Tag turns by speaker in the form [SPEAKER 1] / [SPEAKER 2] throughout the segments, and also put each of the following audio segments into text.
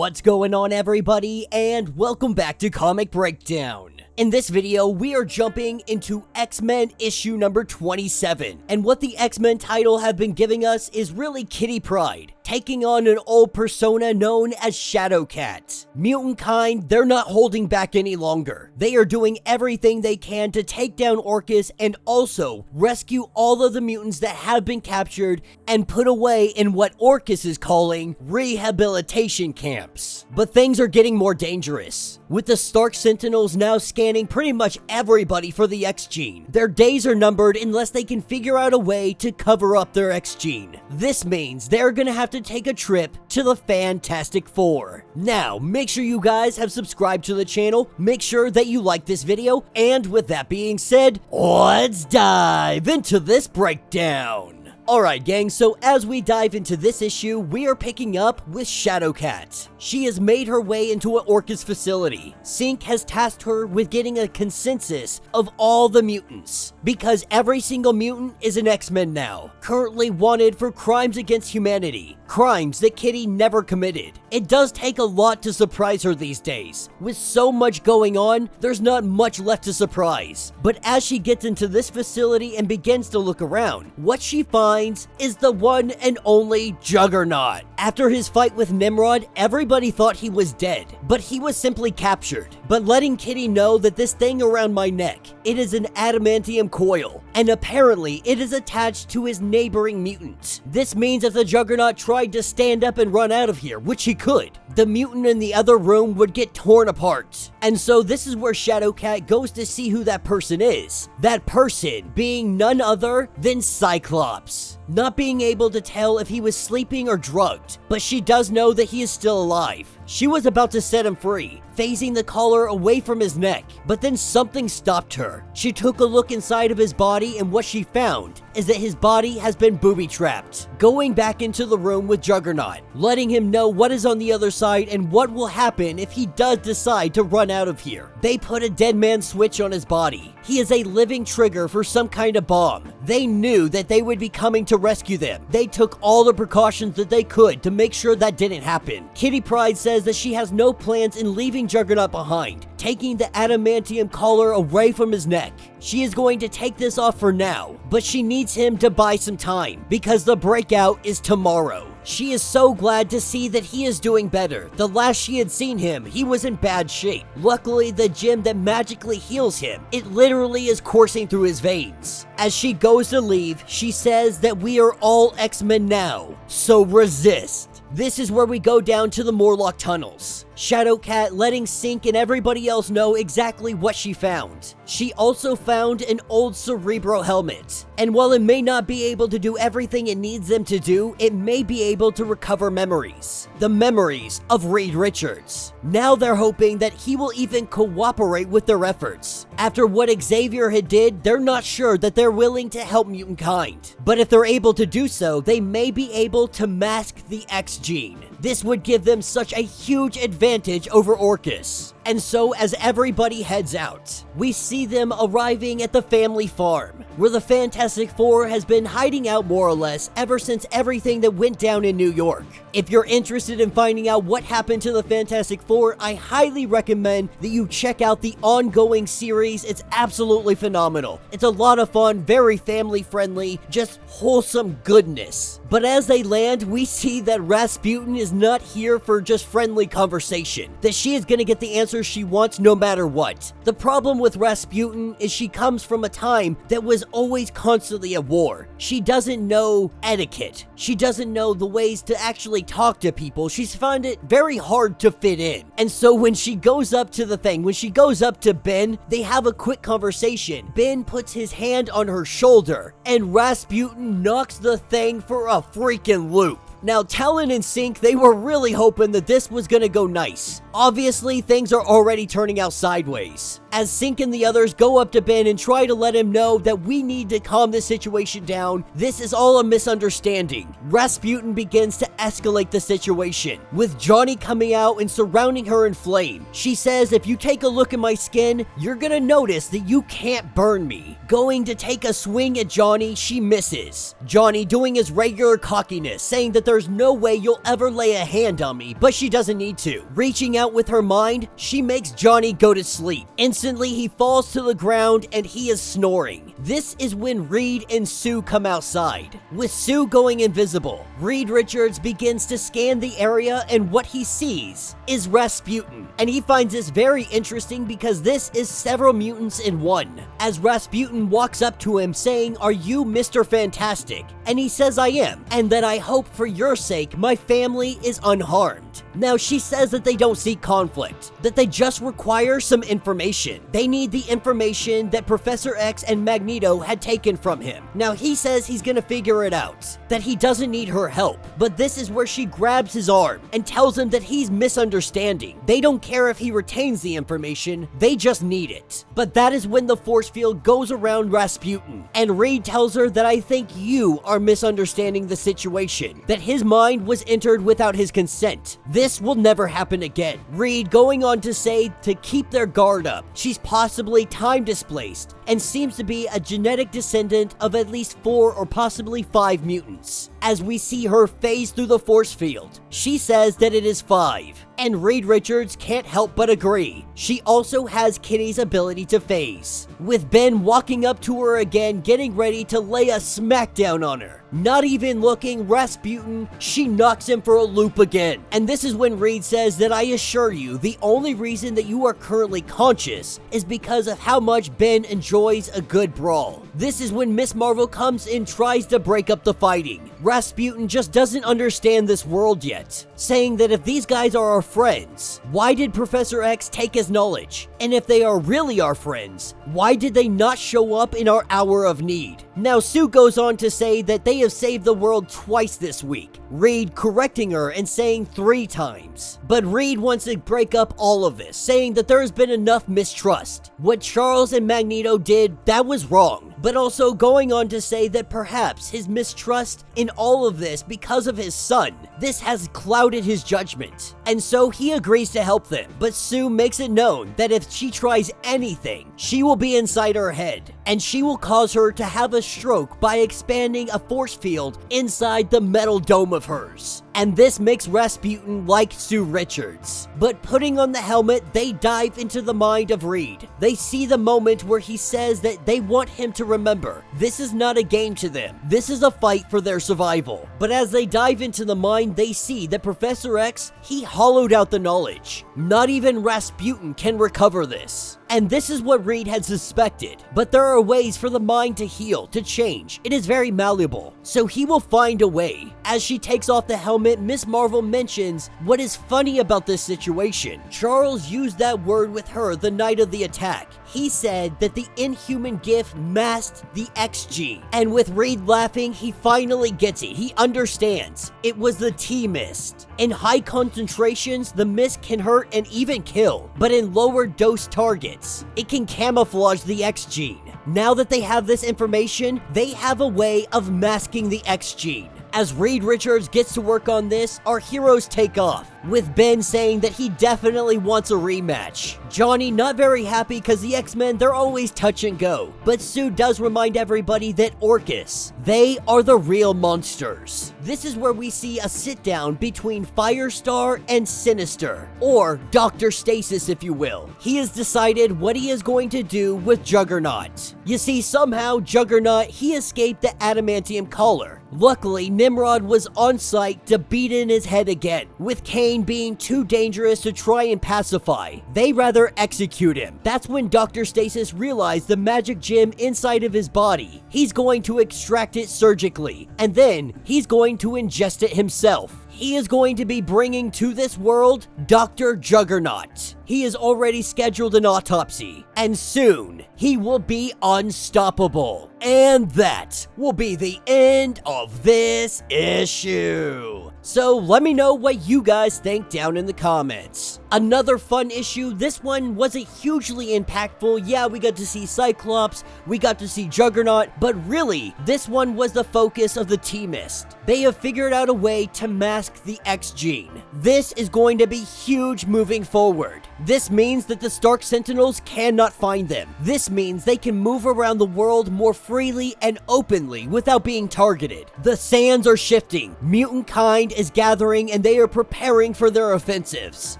[SPEAKER 1] What's going on, everybody, and welcome back to Comic Breakdown. In this video, we are jumping into X-Men issue number 27, and what the X-Men title have been giving us is really Kitty Pryde, taking on an old persona known as SHADOWKAT. Mutant kind, they're not holding back any longer. They are doing everything they can to take down Orchis and also rescue all of the mutants that have been captured and put away in what Orchis is calling rehabilitation camps. But things are getting more dangerous, with the Stark Sentinels now scanning pretty much everybody for the X gene. Their days are numbered unless they can figure out a way to cover up their X gene. This means they're gonna have to take a trip to the Fantastic Four. Now, make sure you guys have subscribed to the channel, make sure that you like this video, and with that being said, let's dive into this breakdown. Alright gang, so as we dive into this issue, we are picking up with SHADOWKAT. She has made her way into an Orchis facility. Sync has tasked her with getting a consensus of all the mutants, because every single mutant is an X-Men now, currently wanted for crimes against humanity, crimes that Kitty never committed. It does take a lot to surprise her these days. With so much going on, there's not much left to surprise. But as she gets into this facility and begins to look around, what she finds is the one and only Juggernaut. After his fight with Nimrod, everybody thought he was dead, but he was simply captured. But letting Kitty know that this thing around my neck, it is an adamantium coil, and apparently it is attached to his neighboring mutant. This means if the Juggernaut tried to stand up and run out of here, which he could, the mutant in the other room would get torn apart. And so this is where SHADOWKAT goes to see who that person is. That person being none other than Cyclops. Not being able to tell if he was sleeping or drugged, but she does know that he is still alive. She was about to set him free, phasing the collar away from his neck, but then something stopped her. She took a look inside of his body, and what she found is that his body has been booby-trapped. Going back into the room with Juggernaut, letting him know what is on the other side and what will happen if he does decide to run out of here. They put a dead man switch on his body. He is a living trigger for some kind of bomb. They knew that they would be coming to rescue them. They took all the precautions that they could to make sure that didn't happen. Kitty Pryde says that she has no plans in leaving Juggernaut behind, taking the adamantium collar away from his neck. She is going to take this off for now, but she needs him to buy some time because the breakout is tomorrow. She is so glad to see that he is doing better. The last she had seen him, he was in bad shape. Luckily, the gem that magically heals him, it literally is coursing through his veins. As she goes to leave, she says that we are all X-Men now, so resist. This is where we go down to the Morlock tunnels. SHADOWKAT letting Sync and everybody else know exactly what she found. She also found an old Cerebro helmet, and while it may not be able to do everything it needs them to do, it may be able to recover memories. The memories of Reed Richards. Now they're hoping that he will even cooperate with their efforts. After what Xavier had did, they're not sure that they're willing to help mutant kind. But if they're able to do so, they may be able to mask the X gene. This would give them such a huge advantage over Orchis. And so as everybody heads out, we see them arriving at the family farm, where the Fantastic Four has been hiding out more or less ever since everything that went down in New York. If you're interested in finding out what happened to the Fantastic Four, I highly recommend that you check out the ongoing series. It's absolutely phenomenal. It's a lot of fun, very family friendly, just wholesome goodness. But as they land, we see that Rasputin is not here for just friendly conversation, that she is gonna get the answer she wants no matter what. The problem with Rasputin is she comes from a time that was always constantly at war. She doesn't know etiquette. She doesn't know the ways to actually talk to people. She's found it very hard to fit in. And so when she goes up to the thing, when she goes up to Ben, they have a quick conversation. Ben puts his hand on her shoulder, and Rasputin knocks the thing for a freaking loop. Now, Talon and Sync, they were really hoping that this was gonna go nice. Obviously, things are already turning out sideways, as Sink and the others go up to Ben and try to let him know that we need to calm the situation down. This is all a misunderstanding. Rasputin begins to escalate the situation, with Johnny coming out and surrounding her in flame. She says, if you take a look at my skin, you're gonna notice that you can't burn me. Going to take a swing at Johnny, she misses. Johnny doing his regular cockiness, saying that there's no way you'll ever lay a hand on me, but she doesn't need to. Reaching out with her mind, she makes Johnny go to sleep. Instantly, he falls to the ground and he is snoring. This is when Reed and Sue come outside. With Sue going invisible, Reed Richards begins to scan the area, and what he sees is Rasputin. And he finds this very interesting because this is several mutants in one. As Rasputin walks up to him saying, "Are you Mr. Fantastic?" And he says, "I am, and that I hope for your sake my family is unharmed." Now she says that they don't seek conflict, that they just require some information. They need the information that Professor X and Magneto had taken from him. Now he says he's gonna figure it out, that he doesn't need her help, but this is where she grabs his arm and tells him that he's misunderstanding. They don't care if he retains the information, they just need it. But that is when the force field goes around Rasputin, and Reed tells her that I think you are misunderstanding the situation, that his mind was entered without his consent. This will never happen again. Reed going on to say to keep their guard up. She's possibly time displaced and seems to be a genetic descendant of at least 4 or possibly 5 mutants. As we see her phase through the force field, she says that it is 5. And Reed Richards can't help but agree. She also has Kitty's ability to phase, with Ben walking up to her again, getting ready to lay a smackdown on her. Not even looking, Rasputin, she knocks him for a loop again. And this is when Reed says that I assure you, the only reason that you are currently conscious is because of how much Ben enjoys a good brawl. This is when Miss Marvel comes and tries to break up the fighting. Rasputin just doesn't understand this world yet, saying that if these guys are our friends, why did Professor X take his knowledge? And if they are really our friends, why did they not show up in our hour of need? Now Sue goes on to say that they have saved the world twice this week, Reed correcting her and saying 3 times. But Reed wants to break up all of this, saying that there has been enough mistrust. What Charles and Magneto did, that was wrong. But also going on to say that perhaps his mistrust in all of this because of his son, this has clouded his judgment. And so he agrees to help them, but Sue makes it known that if she tries anything, she will be inside her head, and she will cause her to have a stroke by expanding a force field inside the metal dome of hers. And this makes Rasputin like Sue Richards. But putting on the helmet, they dive into the mind of Reed. They see the moment where he says that they want him to remember, this is not a game to them. This is a fight for their survival. But as they dive into the mind, they see that Professor X, he hollowed out the knowledge. Not even Rasputin can recover this. And this is what Reed had suspected. But there are ways for the mind to heal, to change. It is very malleable. So he will find a way. As she takes off the helmet, Miss Marvel mentions what is funny about this situation. Charles used that word with her the night of the attack. He said that the Inhuman gift masked the X gene. And with Reed laughing, he finally gets it. He understands. It was the T-mist. In high concentrations, the mist can hurt and even kill. But in lower dose targets, it can camouflage the X gene. Now that they have this information, they have a way of masking the X gene. As Reed Richards gets to work on this, our heroes take off, with Ben saying that he definitely wants a rematch. Johnny not very happy because the X-Men, they're always touch and go. But Sue does remind everybody that Orcus, they are the real monsters. This is where we see a sit down between Firestar and Sinister, or Dr. Stasis if you will. He has decided what he is going to do with Juggernaut. You see, somehow Juggernaut, he escaped the adamantium collar. Luckily, Nimrod was on site to beat in his head again, with Kane being too dangerous to try and pacify. They rather execute him. That's when Dr. Stasis realized the magic gem inside of his body. He's going to extract it surgically, and then he's going to ingest it himself. He is going to be bringing to this world Dr. Juggernaut. He has already scheduled an autopsy, and soon he will be unstoppable. And that will be the end of this issue. So let me know what you guys think down in the comments. Another fun issue, this one wasn't hugely impactful. Yeah, we got to see Cyclops, we got to see Juggernaut, but really, this one was the focus of the T-Mist. They have figured out a way to mask the X gene. This is going to be huge moving forward. This means that the Stark Sentinels cannot find them. This means they can move around the world more freely and openly without being targeted. The sands are shifting, mutant kind is gathering, and they are preparing for their offensives.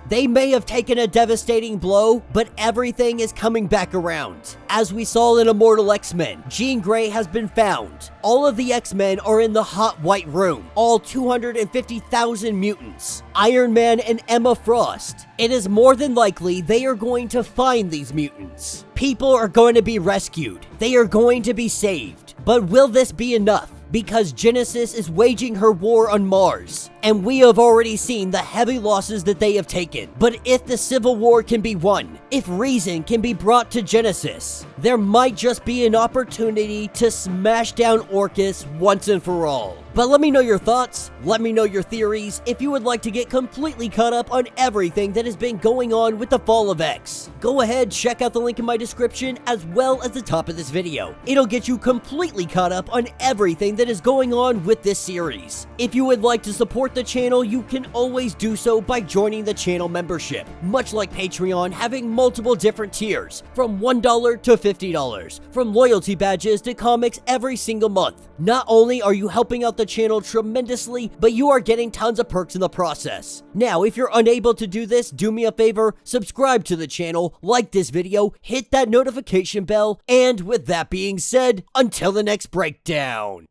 [SPEAKER 1] They may have taken a devastating blow, but everything is coming back around. As we saw in Immortal X-Men, Jean Grey has been found. All of the X-Men are in the hot white room, all 250,000 mutants. Iron Man and Emma Frost. It is more than likely they are going to find these mutants. People are going to be rescued. They are going to be saved. But will this be enough? Because Genesis is waging her war on Mars, and we have already seen the heavy losses that they have taken. But if the Civil War can be won, if reason can be brought to Genesis, there might just be an opportunity to smash down Orcus once and for all. But let me know your thoughts, let me know your theories. If you would like to get completely caught up on everything that has been going on with the Fall of X, go ahead, check out the link in my description as well as the top of this video. It'll get you completely caught up on everything that is going on with this series. If you would like to support the channel, you can always do so by joining the channel membership. Much like Patreon, having multiple different tiers, from $1 to $50, from loyalty badges to comics every single month. Not only are you helping out the channel tremendously, but you are getting tons of perks in the process. Now, if you're unable to do this, do me a favor, subscribe to the channel, like this video, hit that notification bell, and with that being said, until the next breakdown.